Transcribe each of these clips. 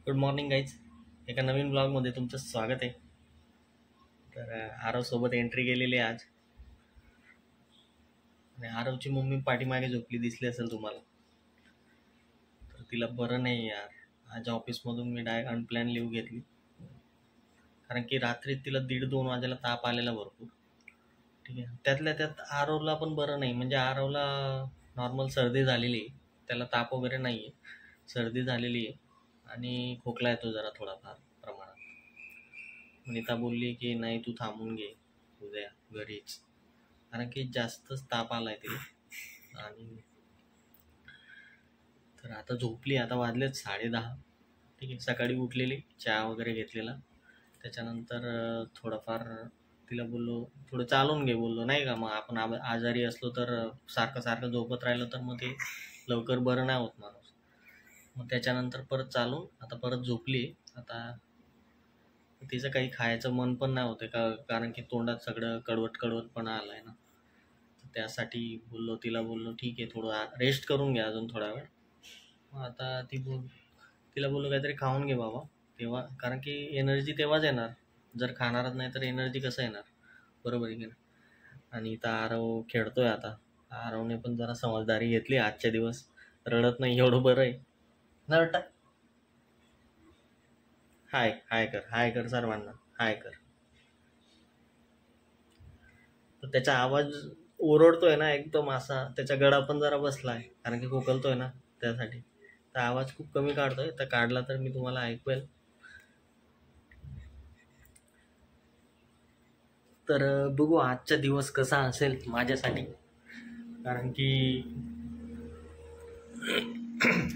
Good morning guys. एका नवीन ब्लॉगमध्ये तुमचं स्वागत आहे. तर आरव सोबत एंट्री केलेली आहे आज. आणि आरवची मम्मी पाठीमागे झोपली दिसली असेल तुम्हाला. तर तिला बरं नाही यार. आज ऑफिसमधून मी डायरेक्ट अनप्लॅन लिव्ह घेतली, कारण की रात्री तिला 1:30-2 वाजेला ताप आलेला भरपूर. ठीक आहे, त्यातल्या त्यात आरवला पण बरं नाही. म्हणजे आरवला नॉर्मल सर्दी झालेली आहे, त्याला ताप वगैरे नाही आहे, सर्दी झालेली आहे आणि खोकला येतो जरा थोडाफार प्रमाणात. नीता बोलली की नाही तू थांबून घे उद्या घरीच, कारण की जास्तच ताप आलाय तिला. आणि तर आता झोपली. आता वाजलेत 10:30. ठीक आहे, सकाळी उठलेली, चहा वगैरे घेतलेला. त्याच्यानंतर थोडंफार तिला बोललो थोडं चालून घे, बोललो नाही का. मग आपण आजारी असलो तर सारखं सारखं झोपत राहिलं तर मग ते लवकर बरं नाही होत माणूस. मग त्याच्यानंतर परत चालून आता परत झोपली. आता तिचं काही खायचं मन पण नाही होते का, कारण की तोंडात सगळं कडवट कडवटपणा आलाय ना. त्यासाठी तिला बोललो ठीक आहे, थोडं रेस्ट करून घ्या अजून थोडा वेळ. मग आता तिला बोललो काहीतरी खाऊन घे बाबा तेव्हा, कारण की एनर्जी तेव्हाच येणार. जर खाणारच नाही तर एनर्जी कसं येणार, बरोबर आहे की नाही. आणि इथं आरव खेळतोय. आता आरवने पण जरा समजदारी घेतली आजच्या दिवस, रडत नाही एवढं बरं आहे. नाही रडता. हाय हाय कर, हाय कर सर्वांना, हाय कर. तर त्याचा आवाज ओरडतोय ना एकदम असा, त्याचा गळा पण जरा बसलाय कारण की खोकलतोय ना, त्यासाठी. तर आवाज खूप कमी काढतोय, तर काढला तर मी तुम्हाला ऐकवेल. तर बघू आजचा दिवस कसा असेल माझ्यासाठी, कारण की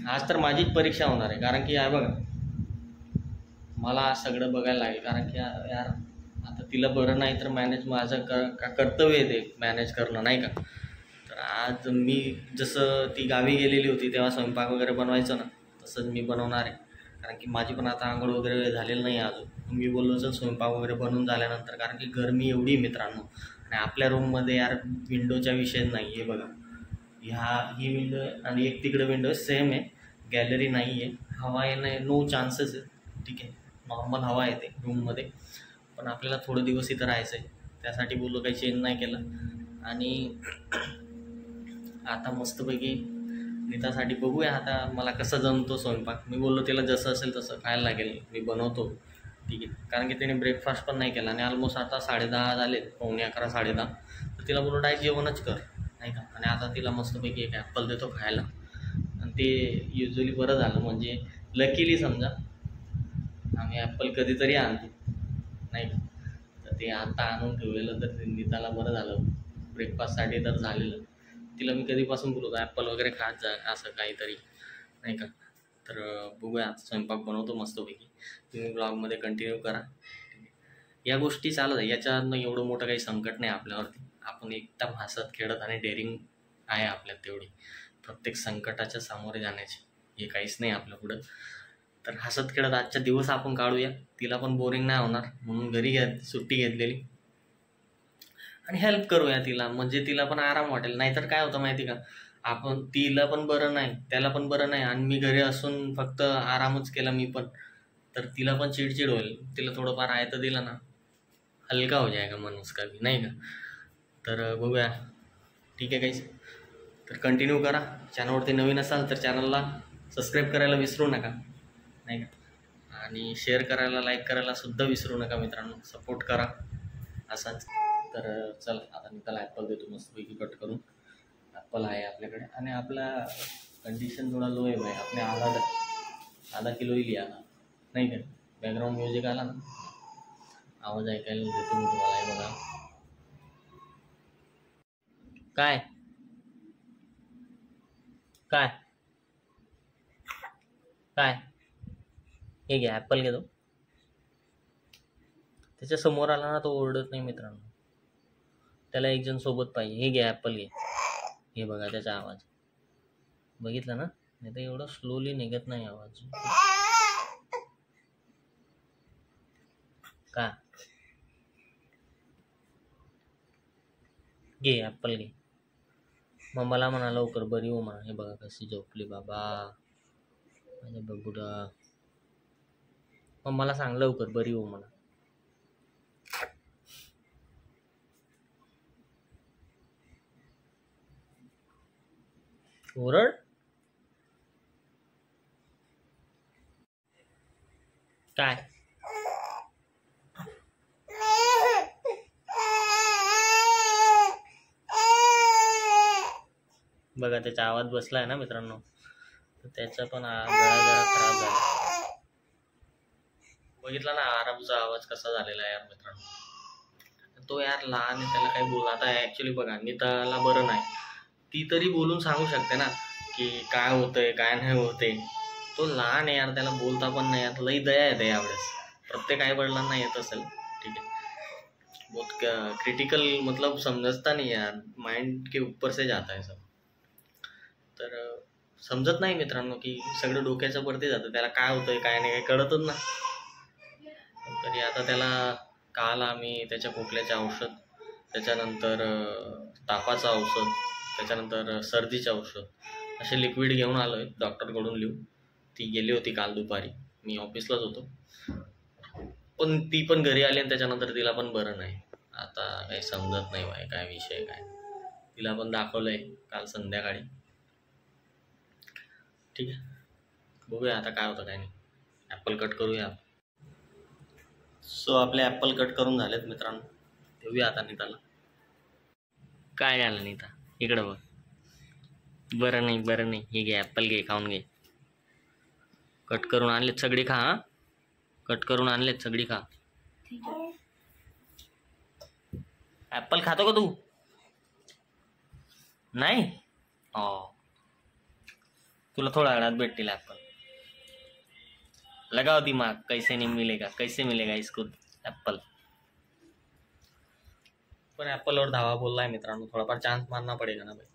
आज तर माझीच परीक्षा होणार आहे. कारण की बघा, मला आज सगळं बघायला लागेल, कारण की यार आता तिला बरं नाही तर मॅनेज माझं कर्तव्य आहे ते मॅनेज करणं, नाही का. तर आज मी जसं ती गावी गेलेली होती तेव्हा स्वयंपाक वगैरे बनवायचं ना, तसंच मी बनवणार आहे. कारण की माझी पण आता आंघोळ वगैरे झालेलं नाही अजून. मी बोललो चल स्वयंपाक वगैरे बनवून झाल्यानंतर, कारण की गरमी एवढी आहे मित्रांनो. आणि आपल्या रूममध्ये यार विंडोच्या विषय नाही आहे बघा. ही विंडो आहे आणि एक तिकडे विंडो सेम आहे, गॅलरी नाही आहे, हवा येणं नो चान्सेस आहे. ठीक आहे, नॉर्मल हवा येते रूममध्ये. पण आपल्याला थोडं दिवस इथं राहायचं आहे, त्यासाठी बोललो काही चेंज नाही केलं. आणि आता मस्तपैकी नीतासाठी बघूया आता मला कसं जमतो स्वयंपाक. मी बोललो तिला जसं असेल तसं खायला लागेल, मी बनवतो. ठीक आहे, कारण की तिने ब्रेकफास्ट पण नाही केला आणि ऑलमोस्ट आता 10:30 झाले, 11:45 10:30. तर तिला बोललो डायरेक्ट जेवणच कर, नाही का. आणि आता तिला मस्तपैकी एक ॲपल देतो खायला. आणि ते युजली बरं झालं, म्हणजे लकीली समजा आम्ही ॲपल कधीतरी आणतो, नाही का. तर ते आता आणून ठेवलेलं तर नीताला बरं झालं, ब्रेकफास्टसाठी तर झालेलं. तिला मी कधीपासून बोलतो ॲपल वगैरे खात जा असं काहीतरी, नाही का. तर बघूया आज स्वयंपाक बनवतो मस्तपैकी. तुम्ही ब्लॉगमध्ये कंटिन्यू करा. या गोष्टी चालत आहे, याच्यानं एवढं मोठं काही संकट नाही आपल्यावरती. आपण एकदम हसत खेळत आणि डेअरिंग आहे आपल्यात तेवढी प्रत्येक संकटाच्या सामोरे जाण्याची, हे काहीच नाही आपल्या पुढं. तर हसत खेळत आजचा दिवस आपण काढूया. तिला पण बोरिंग नाही होणार म्हणून घरी सुट्टी घेतलेली. आणि हेल्प करूया तिला, म्हणजे तिला पण आराम वाटेल. नाहीतर काय होतं माहिती का, आपण तिला पण बरं नाही, त्याला पण बरं नाही आणि मी घरी असून फक्त आरामच केला मी पण, तर तिला पण चिडचिड होईल. तिला थोडंफार आयतं दिलं ना, हलका हो जाएगा मन उसका भी, नाही का. तर बघूया. ठीक आहे काहीच. तर कंटिन्यू करा. चॅनलवरती नवीन असाल तर चॅनलला सबस्क्राईब करायला विसरू नका, नाही का. आणि शेअर करायला, लाईक करायला सुद्धा विसरू नका मित्रांनो. सपोर्ट करा असाच. तर चल आता मी त्याला ॲपल देतो मस्तपैकी कट करून. ॲपल आहे आपल्याकडे आणि आपला कंडिशन थोडा लो आहे भाई. आपले आधा किलो ही लिहा ना, नाही का. बॅकग्राऊंड म्युझिक आला ना, आवाज ऐकायला देतो मी तुम्हाला. हे बघा काय काय काय हे घ्या ॲपल घेतो. त्याच्या समोर आला ना तो ओरडत नाही मित्रांनो, त्याला एक जण सोबत पाहिजे. हे घ्या ॲपल घे. हे बघा त्याचा आवाज बघितला ना, नाही तर एवढं स्लोली निघत नाही आवाज का. घे ॲपल घे. मग मला म्हणा लवकर बरी हो म्हणा. हे बघा कशी झोपली बाबा माझ्या बबुडा. मग मला सांग लवकर, बरी हो मला. ओरड. काय बघा, त्याचा आवाज बसला आहे ना मित्रांनो, तर त्याचा पण गळा जरा खराब झाला. बघितला ना आरामचा आवाज कसा झालेला आहे यार मित्रांनो. तो यार लहान आहे, त्याला काही बोल. आता ऍक्च्युली बघा, नीताला बरं नाही, ती तरी बोलून सांगू शकते ना की काय होतंय काय नाही होते. तो लहान आहे यार, त्याला बोलता पण नाही यार. लई दया येते यावेळेस, प्रत्येक आई वडिलांना येत असेल, ठीक आहे. बहुत क्रिटिकल, मतलब समझता नहीं यार, माइंड के ऊपर से जाता है सब. तर समजत नाही मित्रांनो की सगळं डोक्याच्या वरती जातं. त्याला काय होतंय काय नाही काही कळतच ना. तरी आता त्याला काल आम्ही त्याच्या खोकल्याचे औषध, त्याच्यानंतर तापाचं औषध, त्याच्यानंतर सर्दीचं औषध, असे लिक्विड घेऊन आलो आहे डॉक्टरकडून लिहून. ती गेली होती काल दुपारी, मी ऑफिसलाच होतो, पण ती पण घरी आली आणि त्याच्यानंतर तिला पण बरं नाही. आता काही समजत नाही बाय काय विषय काय. तिला पण दाखवलं आहे काल संध्याकाळी. ठीक आहे, बघूया आता काय होतं काय नाही. ॲपल कट करूया. सो आपले ॲपल कट करून झालेत मित्रांनो. ठेवूया आता नीताला. काय झालं नीता, इकडं बघ. बरं नाही, हे घे ॲपल, घे खाऊन घे. कट करून आणलेत सगळी खा. हां, कट करून आणलेत सगळी खा. ॲपल खातो का तू? नाही. हो, तुला थोड्या वेळात भेटतील ॲपल. लगाओ दिमाग, कैसे नहीं मिलेगा, कैसे मिलेगा इसको एप्पल. पण ॲपलवर धावा बोलला आहे मित्रांनो, थोडाफार चान्स मारना पडेगा ना भाई.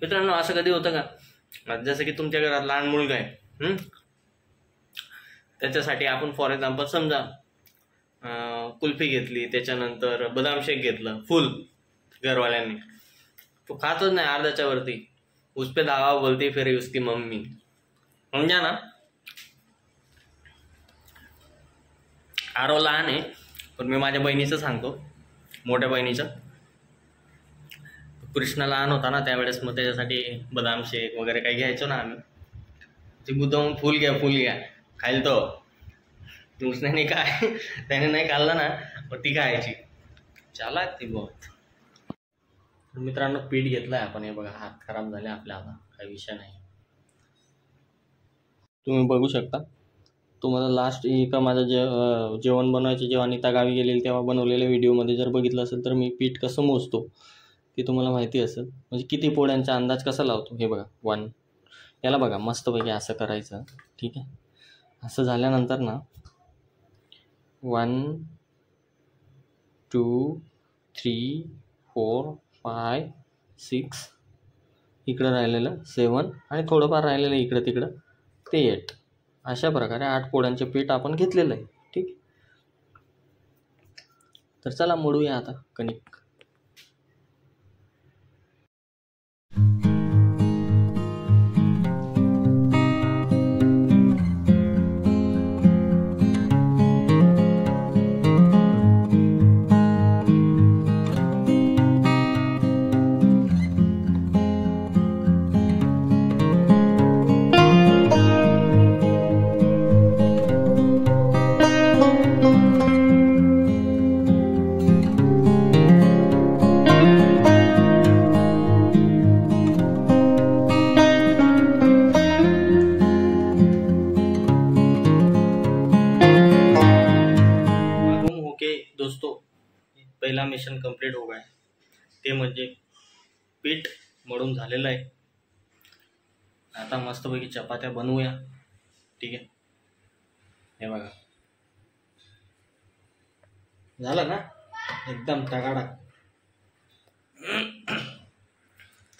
मित्रांनो असं कधी होतं का, जसं की तुमच्या घरात लहान मुलगा आहे, त्याच्यासाठी आपण फॉर एक्झाम्पल समजा कुल्फी घेतली, त्याच्यानंतर बदाम शेक घेतलं फुल घरवाल्यांनी, तो खातच नाही अर्ध्याच्या वरती. उस पे दावा बोलती फिर उसकी मम्मी, समजा ना. आरो लहान आहे, पण मी माझ्या बहिणीचं सांगतो, मोठ्या बहिणीचं. कृष्ण लहान होता ना त्यावेळेस, मग त्याच्यासाठी बदाम शेक वगैरे काही घ्यायचो ना आम्ही. ती मुद्दाम फुल घ्या खायला तो उसने नाही काय, त्याने नाही खाल्लं ना मग ती खायची. चालाक ती बहुत. मित्रांनो पीठ घेतलंय आपण, हे बघा हात खराब झाले आपल्या, आता काही विषय नाही. तुम्ही बघू शकता. तुम्हाला लास्ट एका माझं जेवण बनवायचं जेव्हा अनिता गावी गेलेली तेव्हा बनवलेल्या व्हिडिओमध्ये जर बघितलं असेल तर मी पीठ कसं मोजतो ते तुम्हाला माहिती असेल. म्हणजे किती पोळ्यांचा अंदाज कसा लावतो. हे बघा 1, याला बघा मस्तपैकी असं करायचं, ठीक आहे. असं झाल्यानंतर ना 1 2 3 4 5 6, इकडं राहिलेलं 7 आणि थोडंफार राहिलेलं इकडं तिकडं ते 8. अशा प्रकारे 8 पोळ्यांचे पीठ आपण घेतलेलं आहे, ठीक. तर चला मोडूया आता कणिक. दोस्तों पहिला मिशन कंप्लीट हो गया, ते म्हणजे पीठ मळून झालेलं आहे. आता मस्तपैकी चपात्या बनवूया, ठीक आहे. हे बघा झालं ना एकदम टकाटक.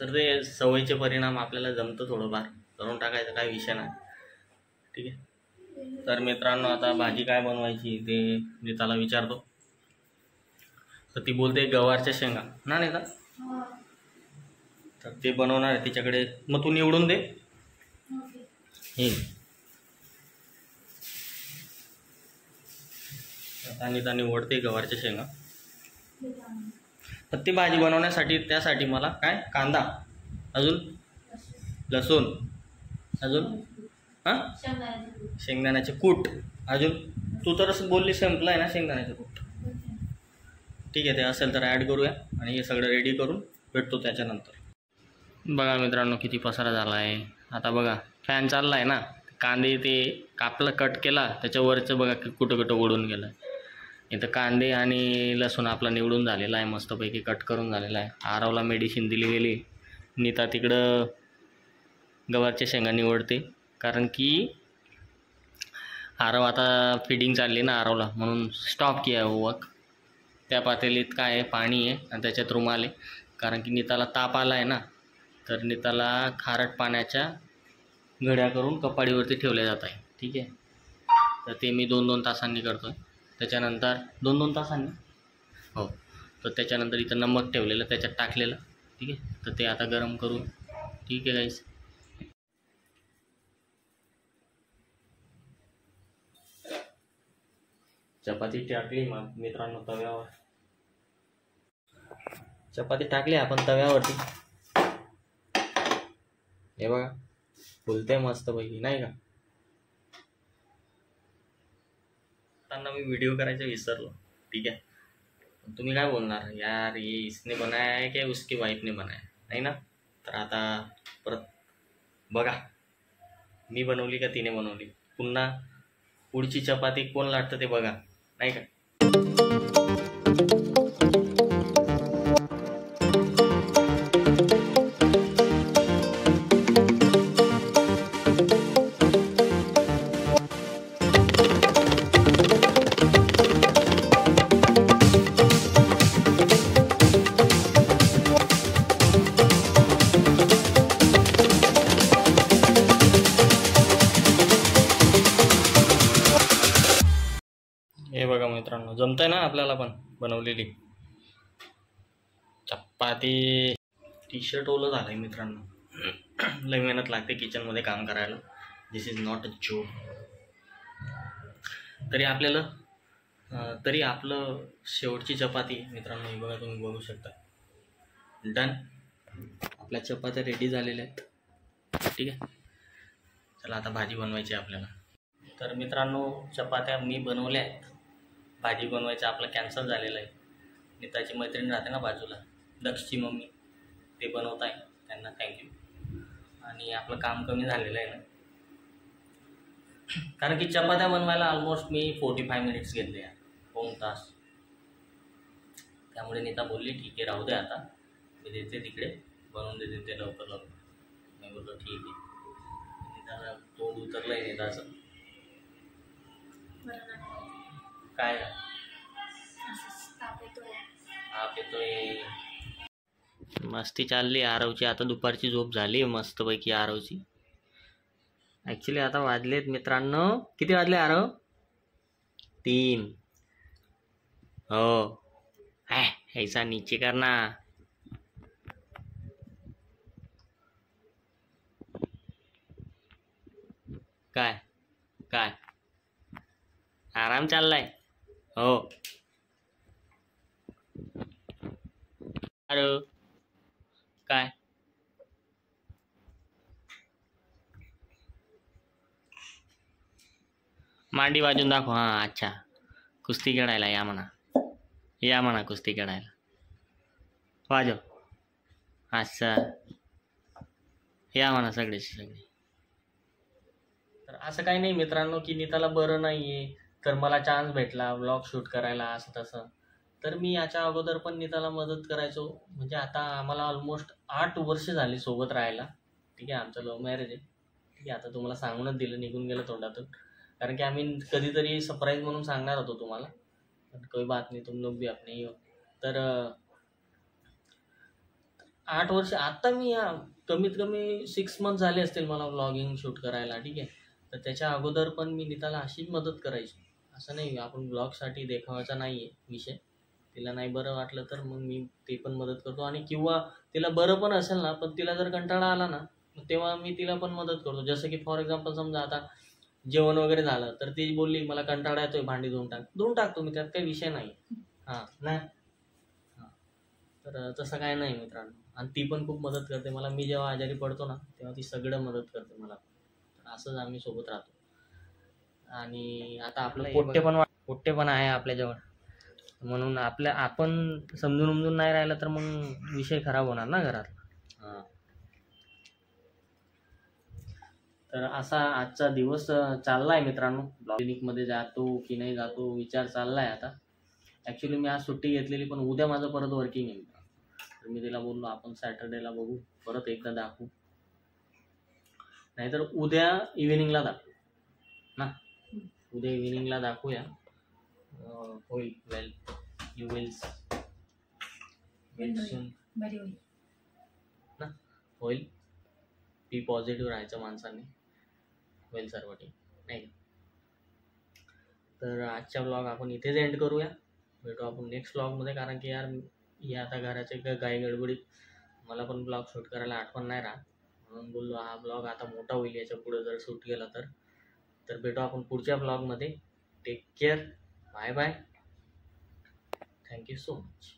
तर ते सवयीचे परिणाम आपल्याला जमतं, थोडंफार करून टाकायचं, काय विषय नाही, ठीक आहे. तर मित्रांनो आता भाजी काय बनवायची ते नीताला विचारतो. तर ती बोलते गवारच्या शेंगा ना नीता. तर ते बनवणार आहे तिच्याकडे. मग तू निवडून दे. हे आता नीता निवडते गवारच्या शेंगा. तर ती भाजी बनवण्यासाठी त्यासाठी मला काय, कांदा, अजून लसूण, अजून हां शेंगदाण्याचे कूट, अजून तू तर असं बोलली संपलं आहे ना शेंगदाण्याचे कूट. ठीक आहे, ते असेल तर ॲड करूया आणि हे सगळं रेडी करून भेटतो त्याच्यानंतर. बघा मित्रांनो किती पसारा झाला आहे. आता बघा फॅन चालला आहे ना, कांदे ते कापलं कट केला त्याच्यावरचं बघा कुठं कुठं ओढून गेलं. इथं कांदे आणि लसूण आपला निवडून झालेला आहे, मस्तपैकी कट करून झालेला आहे. आरवला मेडिसिन दिली गेली. नीता तिकडं गवारच्या शेंगा निवडते, कारण की आरव आता फिडिंग चालली ना आरवला, म्हणून स्टॉप किया वर्क. त्या पातेलीत काय आहे, पाणी आहे आणि त्याच्यात रुमाल आहे, कारण की नीताला ताप आला आहे ना, तर नीताला खारट पाण्याच्या घड्या करून कपाडीवरती ठेवल्या जात आहे. ठीक आहे, तर ते मी 2-2 तासांनी करतो आहे. त्याच्यानंतर 2-2 तासांनी हो, तर त्याच्यानंतर इथं नमक ठेवलेलं त्याच्यात टाकलेलं. ठीक आहे, तर ते आता गरम करून. ठीक आहे गाईस. चपाती टाकली मित्रांनो तव्यावर. चपाती टाकली आपण तव्यावरती. हे बघा फुलते मस्तपैकी नाही का. त्यांना मी व्हिडिओ करायचा विसरलो. ठीक आहे, तुम्ही काय बोलणार, यार ये इसने बनाया है क्या उसकी वाईफने बनाया नाही ना. तर आता परत बघा मी बनवली का तिने बनवली. पुन्हा पुढची चपाती कोण लाटतं ते बघा नाही का. हे बघा मित्रांनो जमतंय ना आपल्याला पण बनवलेली चपाती. टी शर्ट ओलं झालंय मित्रांनो. लई मेहनत लागते किचनमध्ये काम करायला. दिस इज नॉट अ जोक. तरी आपलं शेवटची चपाती मित्रांनो ही बघा, तुम्ही बघू शकता. डन, आपल्या चपात्या रेडी झालेल्या आहेत. ठीक आहे, चला आता भाजी बनवायची आपल्याला. तर मित्रांनो चपात्या मी बनवल्या आहेत. भाजी बनवायचं आपलं कॅन्सल झालेलं आहे. नीताची मैत्रीण राहते ना बाजूला, दक्षची मम्मी, ते बनवत आहे, त्यांना थँक्यू. आणि आपलं काम कमी झालेलं आहे ना, कारण की चपात्या बनवायला ऑलमोस्ट मी 45 मिनिट्स घेतले आहे, 2 तास. त्यामुळे नीता बोलली ठीक आहे राहू दे आता, मी देते तिकडे बनवून देते ते लवकर लवकर. मी बोललो ठीक आहे. नीताला तोंड उतरलं आहे नीताचं. काय आप येतोय. मस्ती चालली आरवची. आता दुपारची झोप झाली मस्तपैकी आरवची. ॲक्च्युली आता वाजलेत मित्रांनो, किती वाजले आरव? 3. हो ऐसा नीचे करना. काय काय आराम चाललाय हो. अरे काय मांडी वाजून दाखव. हां अच्छा, कुस्ती खेळायला या म्हणा कुस्ती खेळायला. वाजव असं या म्हणा सगळे. तर असं काही नाही मित्रांनो की नीताला बरं नाही आहे तर मला चान्स भेटला व्लॉग शूट करायला असं तसं. तर मी याच्या अगोदर पण नीताला मदत करायचो. म्हणजे आता आम्हाला ऑलमोस्ट 8 वर्ष झाली सोबत राहायला. ठीक आहे, आमचं लव्ह मॅरेज आहे. ठीक आहे, आता तुम्हाला सांगूनच दिलं, निघून गेलं तोंडातून. कारण की आम्ही कधीतरी सरप्राईज म्हणून सांगणार होतो तुम्हाला, पण कोई बात नाही, तुम लोग भी अपने ही हो. तर 8 वर्ष. आता मी कमीत कमी 6 मंथ झाले असतील मला व्लॉगिंग शूट करायला. ठीक आहे, तर त्याच्या अगोदर पण मी नीताला अशीच मदत करायची. असं नाही आपण ब्लॉगसाठी देखावायचा नाही आहे विषय. तिला नाही बरं वाटलं तर मग मी ते पण मदत करतो. आणि किंवा तिला बरं पण असेल ना, पण तिला जर कंटाळा आला ना, तेव्हा मी तिला पण मदत करतो. जसं की फॉर एक्झाम्पल समजा आता जेवण वगैरे झालं तर ती बोलली मला कंटाळा येतोय, भांडी धुवून टाकतो मी, त्यात काही विषय नाही. हां नाही हां. तर तसं काय नाही मित्रांनो. आणि ती पण खूप मदत करते मला. मी जेव्हा आजारी पडतो ना, तेव्हा ती सगळं मदत करते मला. तर असंच आम्ही सोबत राहतो. आणि आता आपलं पोट्टे पण आहे आपल्याजवळ, म्हणून आपण समजून उमजून नाही राहिलं तर मग विषय खराब होणार ना घरात. हां. तर असा आजचा दिवस चाललाय मित्रांनो. क्लिनिकमध्ये जातो की नाही जातो विचार चाललाय आता. ॲक्च्युली मी आज सुट्टी घेतलेली, पण उद्या माझं परत वर्किंग आहे. तर मी तिला बोललो आपण सॅटर्डेला बघू, परत एकदा दाखवू, नाहीतर उद्या इव्हिनिंगला दाखवू ना. उद्या इव्हिनिंगला दाखवूया. होईल वेल, यू विल बरी होईल ना. होईल. बी पॉझिटिव्ह राहायचं माणसाने, होईल सर्व ठीक नाही. तर आजचा ब्लॉग आपण इथेच एंड करूया. भेटू आपण नेक्स्ट ब्लॉगमध्ये. कारण की यार हे आता घराचे काही गडबडीत मला पण ब्लॉग शूट करायला आठवण नाही राहत, म्हणून बोललो हा ब्लॉग आता मोठा होईल याच्या पुढे जर शूट केला तर भेटू आपण पुढच्या ब्लॉगमध्ये. Take care. Bye bye. Thank you so much.